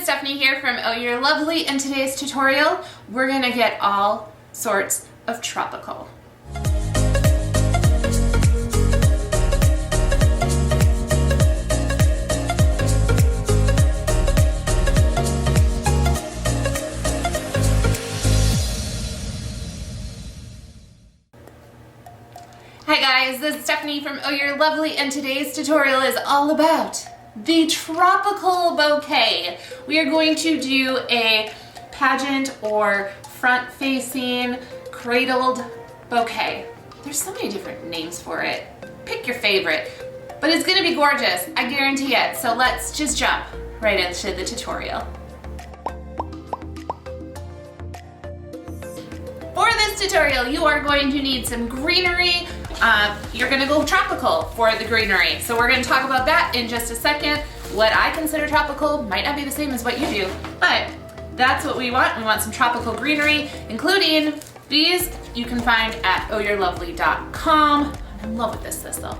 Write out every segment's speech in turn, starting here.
it's Stephanie here from Oh You're Lovely. In today's tutorial, we're gonna get all sorts of tropical. Hi guys, this is Stephanie from Oh You're Lovely, and today's tutorial is all about the tropical bouquet. We are going to do a pageant or front-facing cradled bouquet. There's so many different names for it. Pick your favorite, but it's gonna be gorgeous, I guarantee it. So let's just jump right into the tutorial. For this tutorial, you are going to need some greenery. You're gonna go tropical for the greenery. So we're gonna talk about that in just a second. What I consider tropical might not be the same as what you do, but that's what we want. We want some tropical greenery, including these you can find at ohyourlovely.com. I'm in love with this thistle.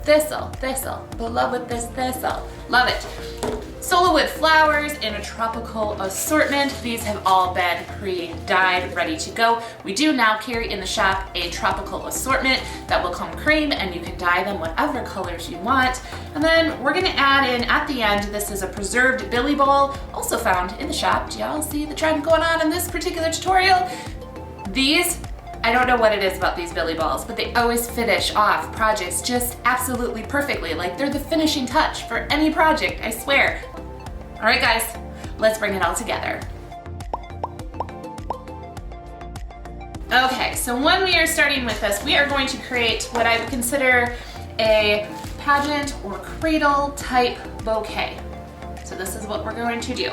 Thistle, but love with this thistle. Love it. Sola wood flowers in a tropical assortment. These have all been pre-dyed, ready to go. We do now carry in the shop a tropical assortment that will come cream, and you can dye them whatever colors you want. And then we're gonna add in at the end, this is a preserved billy ball, also found in the shop. Do y'all see the trend going on in this particular tutorial? These, I don't know what it is about these billy balls, but they always finish off projects just absolutely perfectly. Like they're the finishing touch for any project, I swear. All right guys, let's bring it all together. Okay, so when we are starting with this, we are going to create what I would consider a pageant or cradle type bouquet. So this is what we're going to do.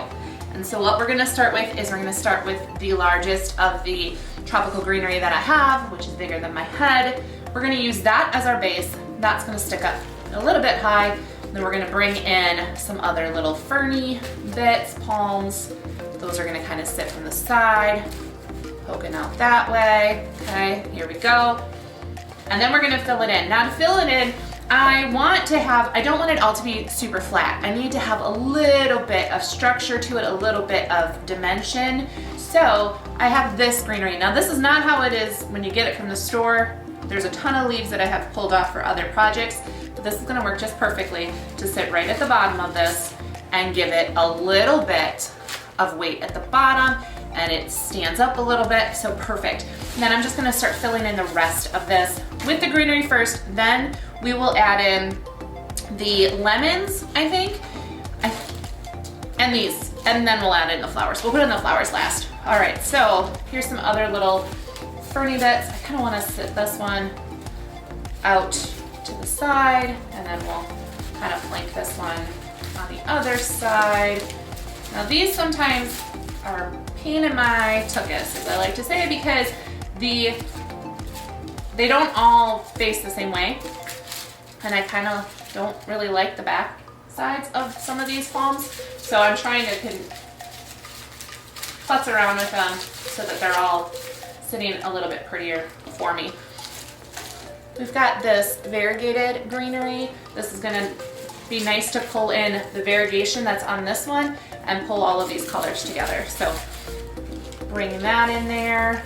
And so what we're gonna start with is we're gonna start with the largest of the tropical greenery that I have, which is bigger than my head. We're gonna use that as our base. That's gonna stick up a little bit high. Then we're gonna bring in some other little ferny bits, palms. Those are gonna kind of sit from the side, poking out that way. Okay, here we go. And then we're gonna fill it in. Now to fill it in, I don't want it all to be super flat. I need to have a little bit of structure to it, a little bit of dimension. So I have this greenery. Now this is not how it is when you get it from the store. There's a ton of leaves that I have pulled off for other projects, but this is gonna work just perfectly to sit right at the bottom of this and give it a little bit of weight at the bottom, and it stands up a little bit, so perfect. And then I'm just gonna start filling in the rest of this with the greenery first, then we will add in the lemons, I think, and these, and then we'll add in the flowers. We'll put in the flowers last. All right, so here's some other little ferny bits. I kind of want to sit this one out to the side, and then we'll kind of flank this one on the other side. Now these sometimes are a pain in my tuchus, as I like to say, because they don't all face the same way, and I kind of don't really like the back sides of some of these palms, so I'm trying to futz around with them so that they're all sitting a little bit prettier for me. We've got this variegated greenery. This is gonna be nice to pull in the variegation that's on this one and pull all of these colors together. So bring that in there.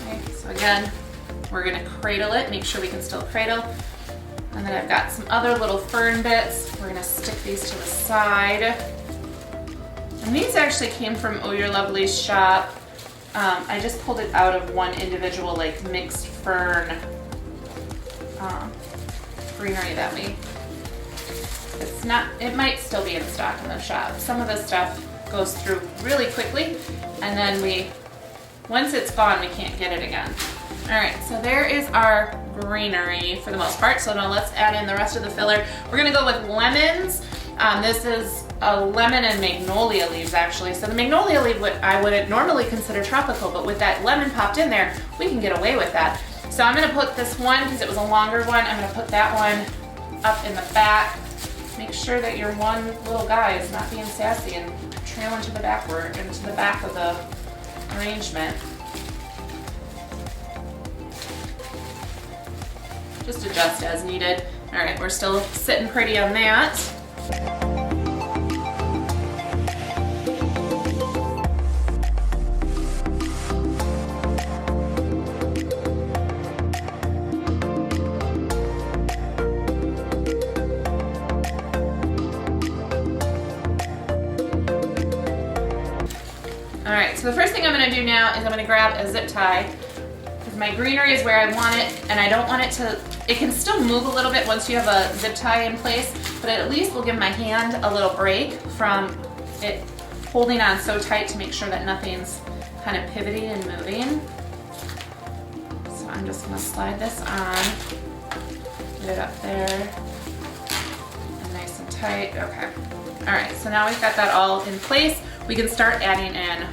Okay, so again, we're gonna cradle it, make sure we can still cradle. And then I've got some other little fern bits. We're gonna stick these to the side. And these actually came from Oh You're Lovely's shop. I just pulled it out of one individual like mixed fern greenery that it might still be in stock in the shop. Some of this stuff goes through really quickly, and then once it's gone, we can't get it again. All right, so there is our greenery for the most part. So now let's add in the rest of the filler. We're gonna go with lemons. This is a lemon and magnolia leaves actually. So the magnolia leaf I wouldn't normally consider tropical, but with that lemon popped in there, we can get away with that. So I'm gonna put this one, because it was a longer one, I'm gonna put that one up in the back. Make sure that your one little guy is not being sassy and trailing to the backward, into the back of the arrangement. Just adjust as needed. All right, we're still sitting pretty on that. All right, so the first thing I'm gonna do now is I'm gonna grab a zip tie, because my greenery is where I want it, and I don't want it to, it can still move a little bit once you have a zip tie in place, but it at least will give my hand a little break from it holding on so tight to make sure that nothing's kind of pivoting and moving. So I'm just gonna slide this on, get it up there, and nice and tight, okay. All right, so now we've got that all in place. We can start adding in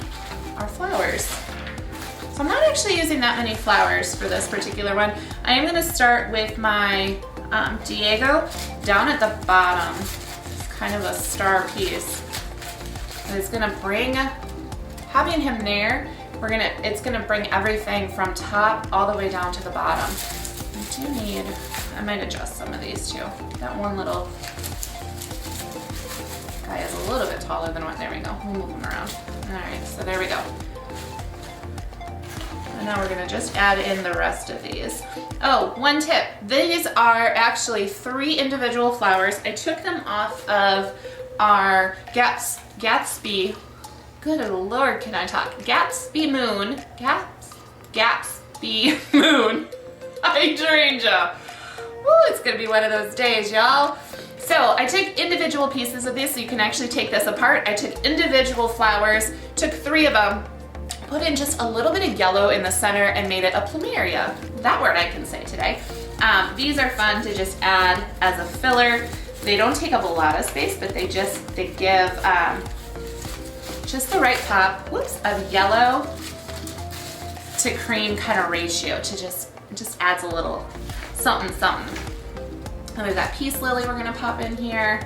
our flowers. So I'm not actually using that many flowers for this particular one. I am gonna start with my Diego down at the bottom. It's kind of a star piece. And it's gonna bring, having him there, it's gonna bring everything from top all the way down to the bottom. I might adjust some of these too. That one little guy is a little bit taller than what, there we go, we'll move him around. All right, so there we go. And now we're gonna just add in the rest of these. Oh, one tip, these are actually 3 individual flowers. I took them off of our Gatsby, good Lord, can I talk? Gatsby Moon hydrangea. Woo, it's gonna be one of those days, y'all. So I took individual pieces of this, so you can actually take this apart. I took individual flowers, took 3 of them, put in just a little bit of yellow in the center and made it a plumeria. That word I can say today. These are fun to just add as a filler. They don't take up a lot of space, but they give just the right pop, of yellow to cream kind of ratio to just adds a little something. And we've got peace lily we're gonna pop in here.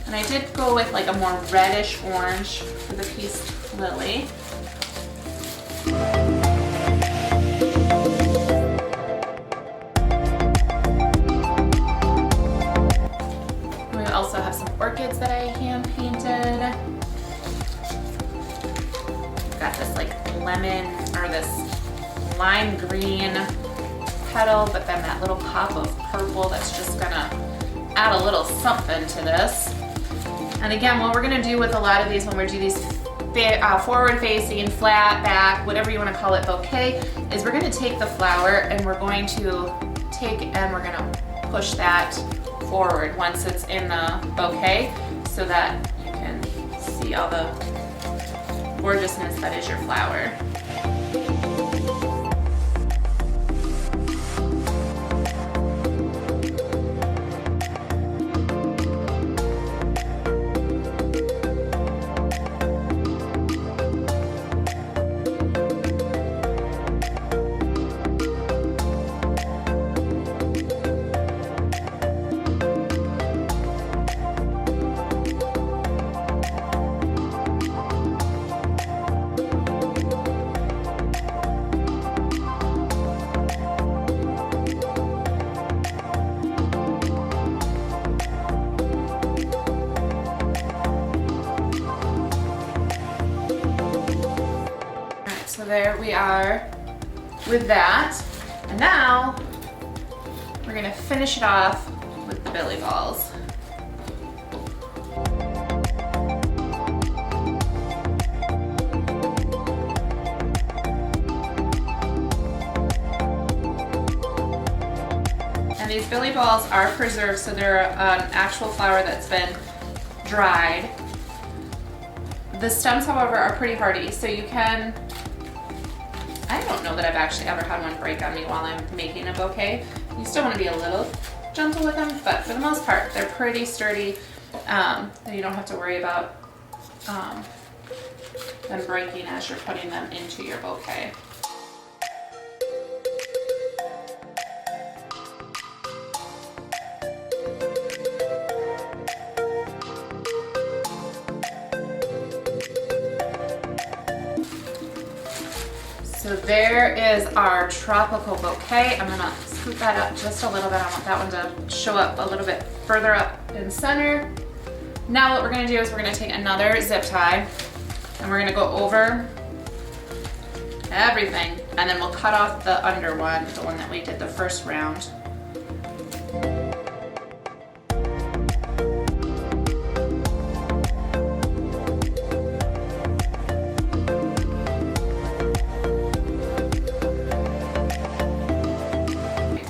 And I did go with like a more reddish orange for the peace lily. We also have some orchids that I hand painted. We've got this like lemon, or this lime green petal, but then that little pop of purple that's just gonna add a little something to this. And again, what we're gonna do with a lot of these when we do these forward facing, flat back, whatever you wanna call it, bouquet, is we're gonna take the flower and we're going to we're gonna push that forward once it's in the bouquet so that you can see all the gorgeousness that is your flower. So there we are with that. And now we're gonna finish it off with the billy balls. And these billy balls are preserved, so they're an actual flower that's been dried. The stems, however, are pretty hardy, so you can, I don't know that I've actually ever had one break on me while I'm making a bouquet. You still want to be a little gentle with them, but for the most part, they're pretty sturdy, that you don't have to worry about them breaking as you're putting them into your bouquet. So there is our tropical bouquet. I'm gonna scoop that up just a little bit. I want that one to show up a little bit further up in center. Now what we're gonna do is we're gonna take another zip tie and we're gonna go over everything, and then we'll cut off the under one, the one that we did the first round.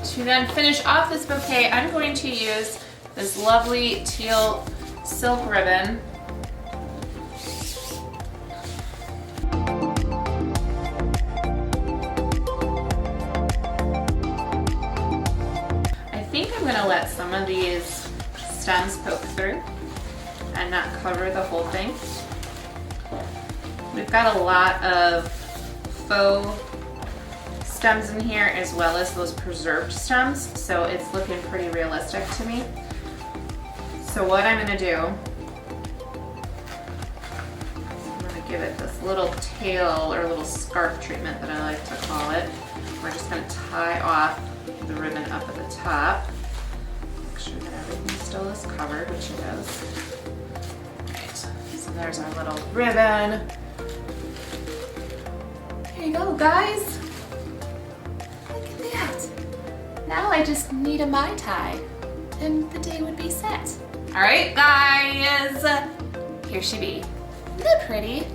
To then finish off this bouquet, I'm going to use this lovely teal silk ribbon. I think I'm going to let some of these stems poke through and not cover the whole thing. We've got a lot of faux stems in here as well as those preserved stems, so it's looking pretty realistic to me. So what I'm going to do, I'm going to give it this little tail or little scarf treatment that I like to call it. We're just going to tie off the ribbon up at the top. Make sure that everything still is covered, which it is. Right, so there's our little ribbon. There you go, guys. Now I just need a Mai Tai and the day would be set. All right, guys, here she be. Isn't that pretty?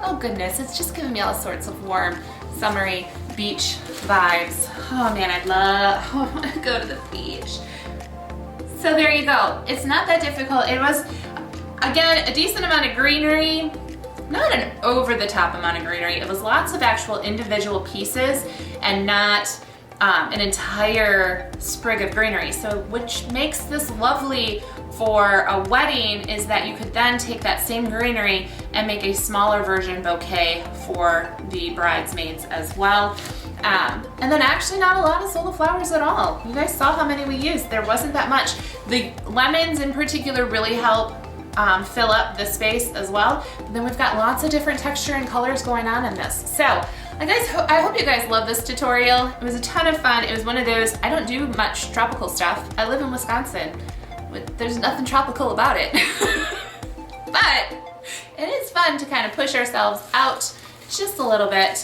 Oh goodness, it's just giving me all sorts of warm, summery beach vibes. Oh man, I want to go to the beach. So there you go. It's not that difficult. It was, again, a decent amount of greenery, not an over the top amount of greenery. It was lots of actual individual pieces and not an entire sprig of greenery. So which makes this lovely for a wedding is that you could then take that same greenery and make a smaller version bouquet for the bridesmaids as well. And then actually not a lot of Sola flowers at all. You guys saw how many we used. There wasn't that much. The lemons in particular really help fill up the space as well. But then we've got lots of different texture and colors going on in this. So I hope you guys love this tutorial. It was a ton of fun. It was one of those, I don't do much tropical stuff. I live in Wisconsin. There's nothing tropical about it. But it is fun to kind of push ourselves out just a little bit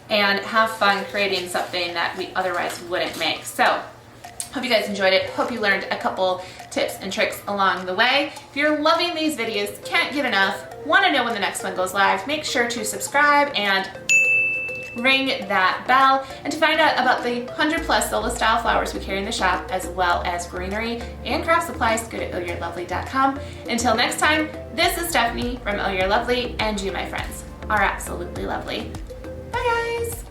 and have fun creating something that we otherwise wouldn't make. So hope you guys enjoyed it. Hope you learned a couple tips and tricks along the way. If you're loving these videos, can't get enough, want to know when the next one goes live, make sure to subscribe and ring that bell. And to find out about the 100+ Sola style flowers we carry in the shop, as well as greenery and craft supplies, go to ohyourlovely.com. Until next time, this is Stephanie from Oh You're Lovely, and you, my friends, are absolutely lovely. Bye guys!